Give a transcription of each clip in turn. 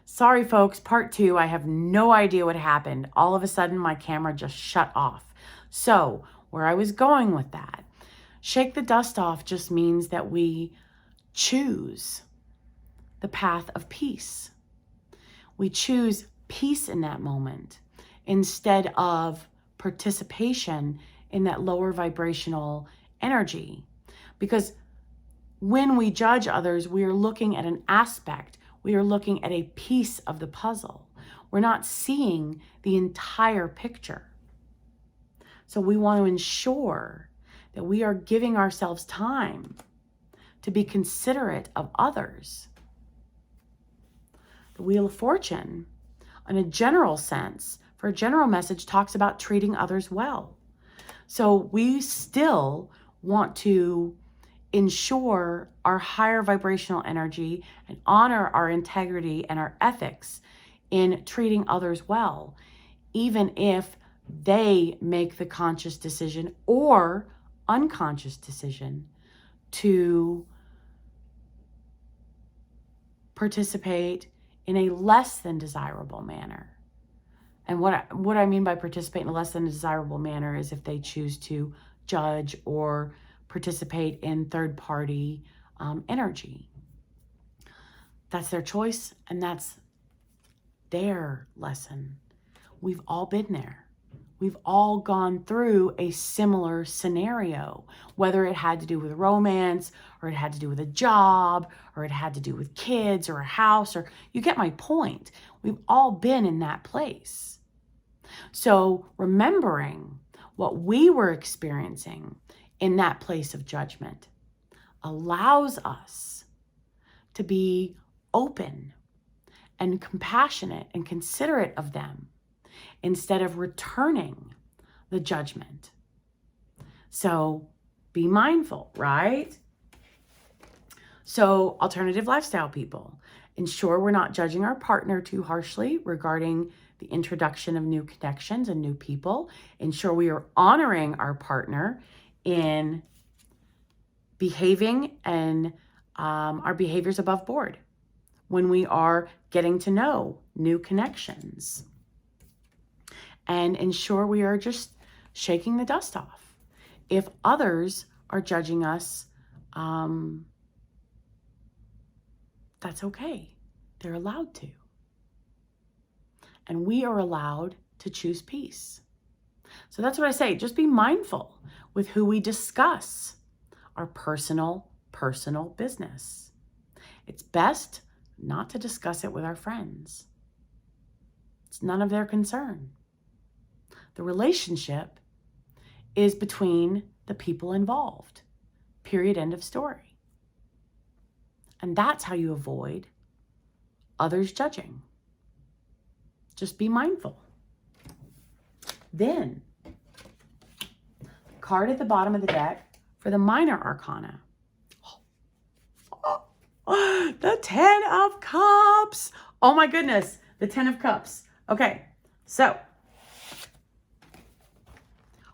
Sorry, folks, part 2. I have no idea what happened. All of a sudden, my camera just shut off. So, where I was going with that, shake the dust off just means that we choose the path of peace. We choose peace in that moment instead of participation in that lower vibrational energy. Because when we judge others, we are looking at an aspect. We are looking at a piece of the puzzle. We're not seeing the entire picture. So we want to ensure that we are giving ourselves time to be considerate of others. The Wheel of Fortune, in a general sense, for a general message, talks about treating others well. So we still want to ensure our higher vibrational energy and honor our integrity and our ethics in treating others well, even if they make the conscious decision or unconscious decision to participate in a less than desirable manner. And what I mean by participate in a less than desirable manner is if they choose to judge or participate in third-party energy. That's their choice, and that's their lesson. We've all been there. We've all gone through a similar scenario, whether it had to do with romance, or it had to do with a job, or it had to do with kids, or a house, or you get my point. We've all been in that place. So remembering what we were experiencing in that place of judgment allows us to be open and compassionate and considerate of them instead of returning the judgment. So be mindful, right? So alternative lifestyle people, ensure we're not judging our partner too harshly regarding the introduction of new connections and new people. Ensure we are honoring our partner in behaving and our behaviors above board when we are getting to know new connections. And ensure we are just shaking the dust off. If others are judging us, that's okay. They're allowed to. And we are allowed to choose peace. So that's what I say. Just be mindful with who we discuss our personal business. It's best not to discuss it with our friends. It's none of their concern. The relationship is between the people involved. Period. End of story. And that's how you avoid others judging. Just be mindful. Then, card at the bottom of the deck for the minor arcana. The 10 of Cups. Oh my goodness, the 10 of Cups. Okay, so,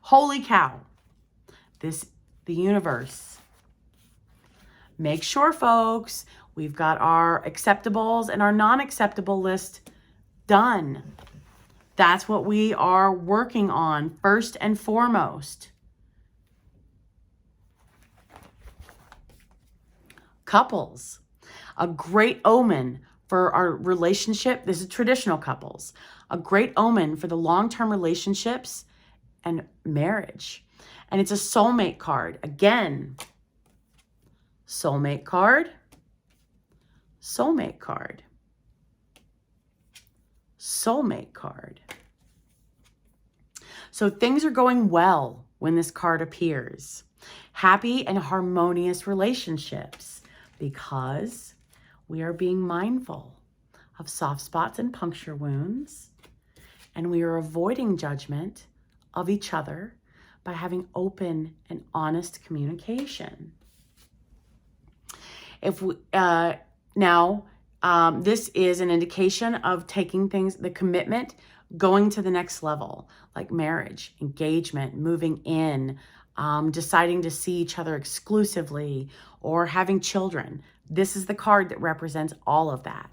holy cow, the universe. Make sure, folks, we've got our acceptables and our non-acceptable list done. That's what we are working on first and foremost. Couples, a great omen for our relationship. This is traditional couples. A great omen for the long-term relationships and marriage. And it's a soulmate card. Again, soulmate card, soulmate card, soulmate card. So things are going well when this card appears. Happy and harmonious relationships because we are being mindful of soft spots and puncture wounds, and we are avoiding judgment of each other by having open and honest communication. If we, this is an indication of taking things, the commitment, going to the next level, like marriage, engagement, moving in, deciding to see each other exclusively, or having children. This is the card that represents all of that.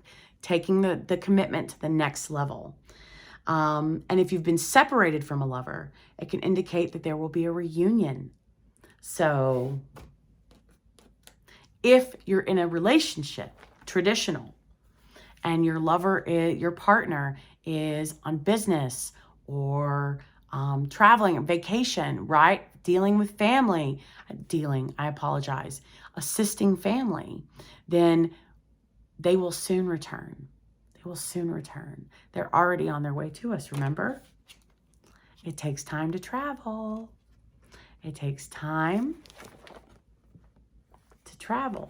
taking the commitment to the next level. And if you've been separated from a lover, it can indicate that there will be a reunion. So if you're in a relationship, traditional, and your lover, your partner is on business or traveling, vacation, right? Dealing with family, assisting family, then they will soon return. They will soon return. They're already on their way to us, remember? It takes time to travel. It takes time to travel.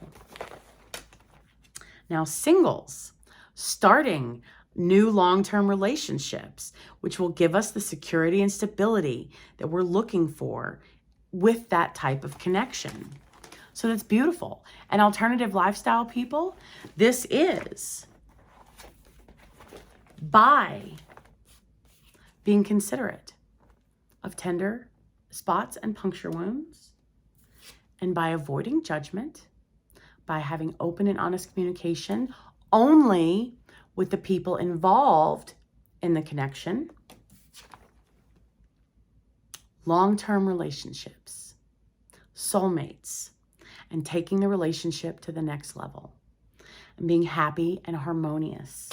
Now, singles, starting new long-term relationships, which will give us the security and stability that we're looking for with that type of connection. So that's beautiful. And alternative lifestyle people, this is by being considerate of tender spots and puncture wounds, and by avoiding judgment, by having open and honest communication only with the people involved in the connection. Long-term relationships, soulmates, and taking the relationship to the next level and being happy and harmonious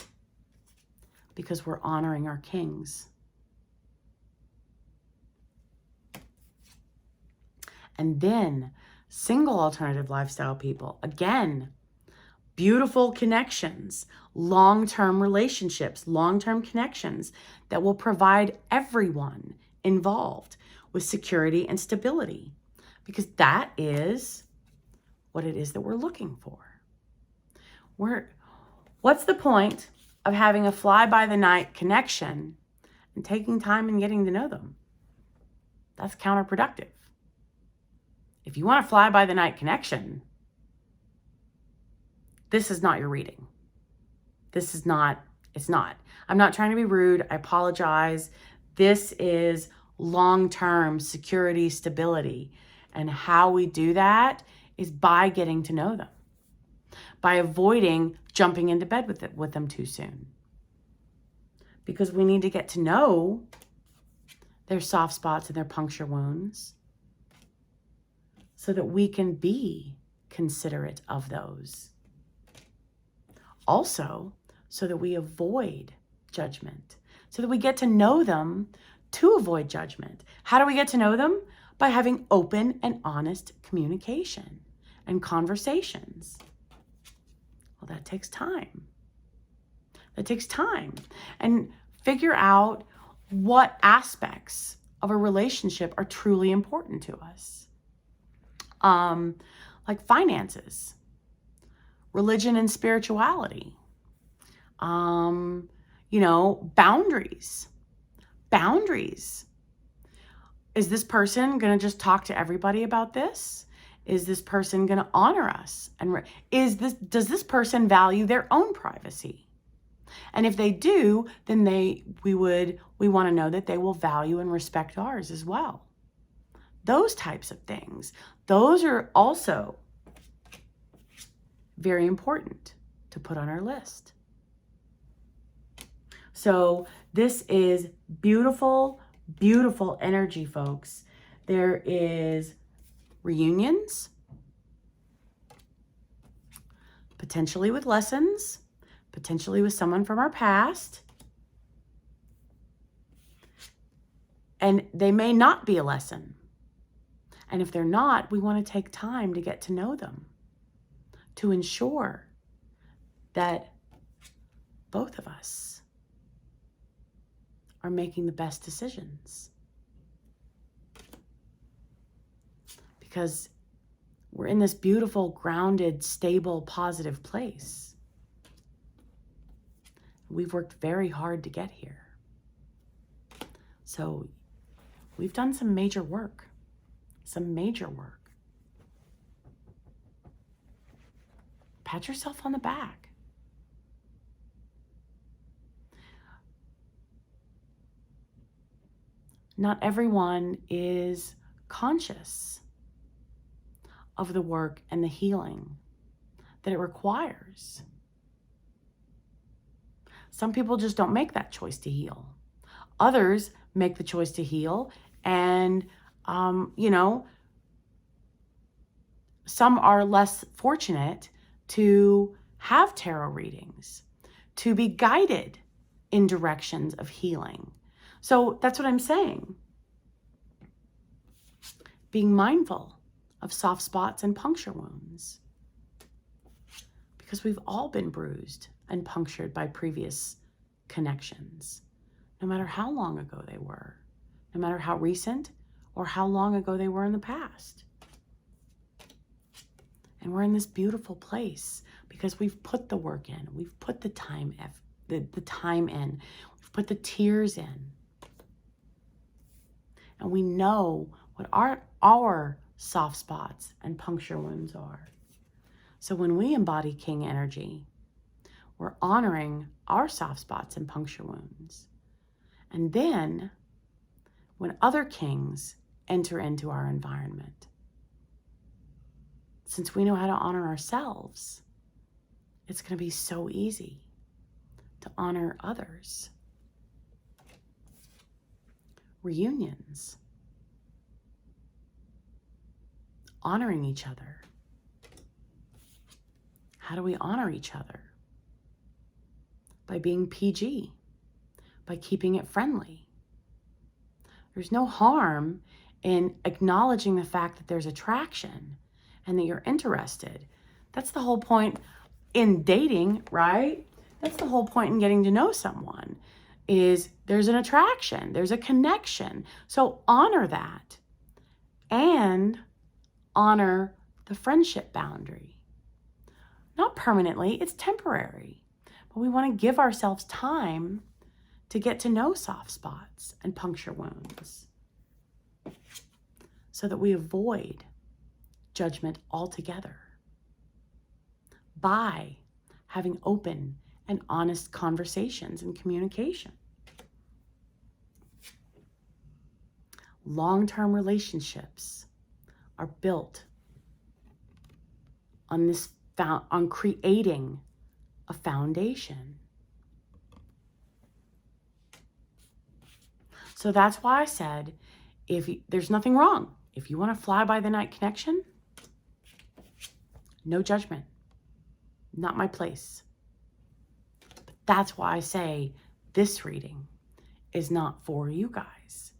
because we're honoring our kings. And then single alternative lifestyle people, again, beautiful connections, long-term relationships, long-term connections that will provide everyone involved with security and stability, because that is what it is that we're looking for. What's the point of having a fly-by-the-night connection and taking time and getting to know them? That's counterproductive. If you want a fly-by-the-night connection, this is not your reading. It's not. I'm not trying to be rude. I apologize. This is long-term security, stability. And how we do that is by getting to know them, by avoiding jumping into bed with them too soon. Because we need to get to know their soft spots and their puncture wounds so that we can be considerate of those. Also, so that we avoid judgment, so that we get to know them to avoid judgment. How do we get to know them? By having open and honest communication and conversations. Well, that takes time. That takes time. And figure out what aspects of a relationship are truly important to us. Like finances, religion and spirituality, boundaries. Is this person going to just talk to everybody about this? Is this person going to honor us? And does this person value their own privacy? And if they do, then we want to know that they will value and respect ours as well. Those types of things. Those are also very important to put on our list. So this is beautiful, beautiful energy, folks. There is reunions, potentially with lessons, potentially with someone from our past. And they may not be a lesson. And if they're not, we want to take time to get to know them, to ensure that both of us are making the best decisions. Because we're in this beautiful, grounded, stable, positive place. We've worked very hard to get here. So we've done some major work. Pat yourself on the back. Not everyone is conscious of the work and the healing that it requires. Some people just don't make that choice to heal. Others make the choice to heal, and, some are less fortunate to have tarot readings, to be guided in directions of healing. So that's what I'm saying. Being mindful of soft spots and puncture wounds, because we've all been bruised and punctured by previous connections, no matter how long ago they were, no matter how recent or how long ago they were in the past. And we're in this beautiful place because we've put the work in, we've put the time in, we've put the tears in, and we know what our soft spots and puncture wounds are. So when we embody King energy, we're honoring our soft spots and puncture wounds. And then when other kings enter into our environment, since we know how to honor ourselves, it's going to be so easy to honor others. Reunions. Honoring each other. How do we honor each other? By being PG, by keeping it friendly. There's no harm in acknowledging the fact that there's attraction and that you're interested. That's the whole point in dating, right? That's the whole point in getting to know someone, is there's an attraction, there's a connection. So honor that and honor the friendship boundary. Not permanently, it's temporary, but we want to give ourselves time to get to know soft spots and puncture wounds so that we avoid judgment altogether by having open and honest conversations and communication. Long-term relationships are built on creating a foundation. So that's why I said, there's nothing wrong. If you want a fly-by-the-night connection, no judgment. Not my place. But that's why I say this reading is not for you guys.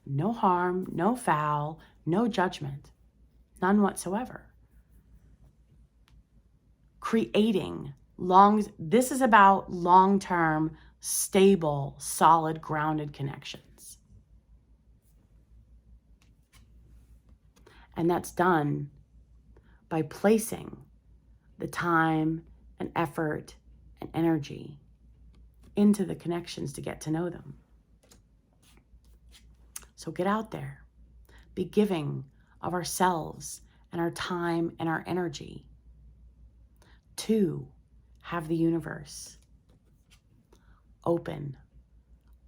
No harm, no foul, no judgment. None whatsoever. This is about long-term, stable, solid, grounded connections. And that's done by placing the time and effort and energy into the connections to get to know them. So get out there. Be giving of ourselves and our time and our energy to have the universe open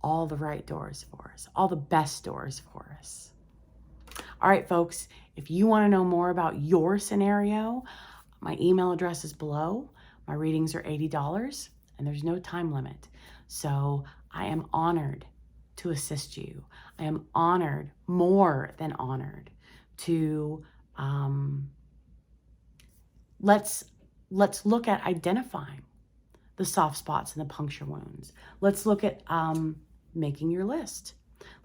all the right doors for us, all the best doors for us. All right, folks, if you want to know more about your scenario, my email address is below. My readings are $80 and there's no time limit. So I am honored to assist you. I am honored, more than honored, to let's look at identifying the soft spots and the puncture wounds. Let's look at making your list.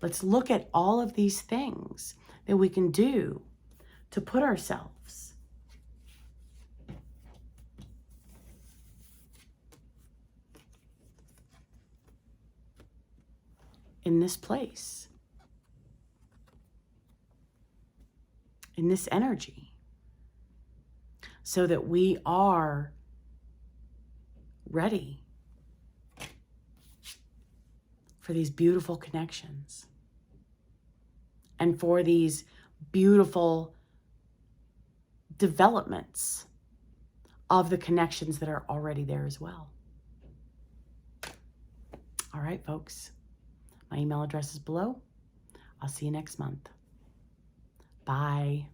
Let's look at all of these things that we can do to put ourselves in this place, in this energy, so that we are ready for these beautiful connections and for these beautiful developments of the connections that are already there as well. All right, folks. My email address is below. I'll see you next month. Bye.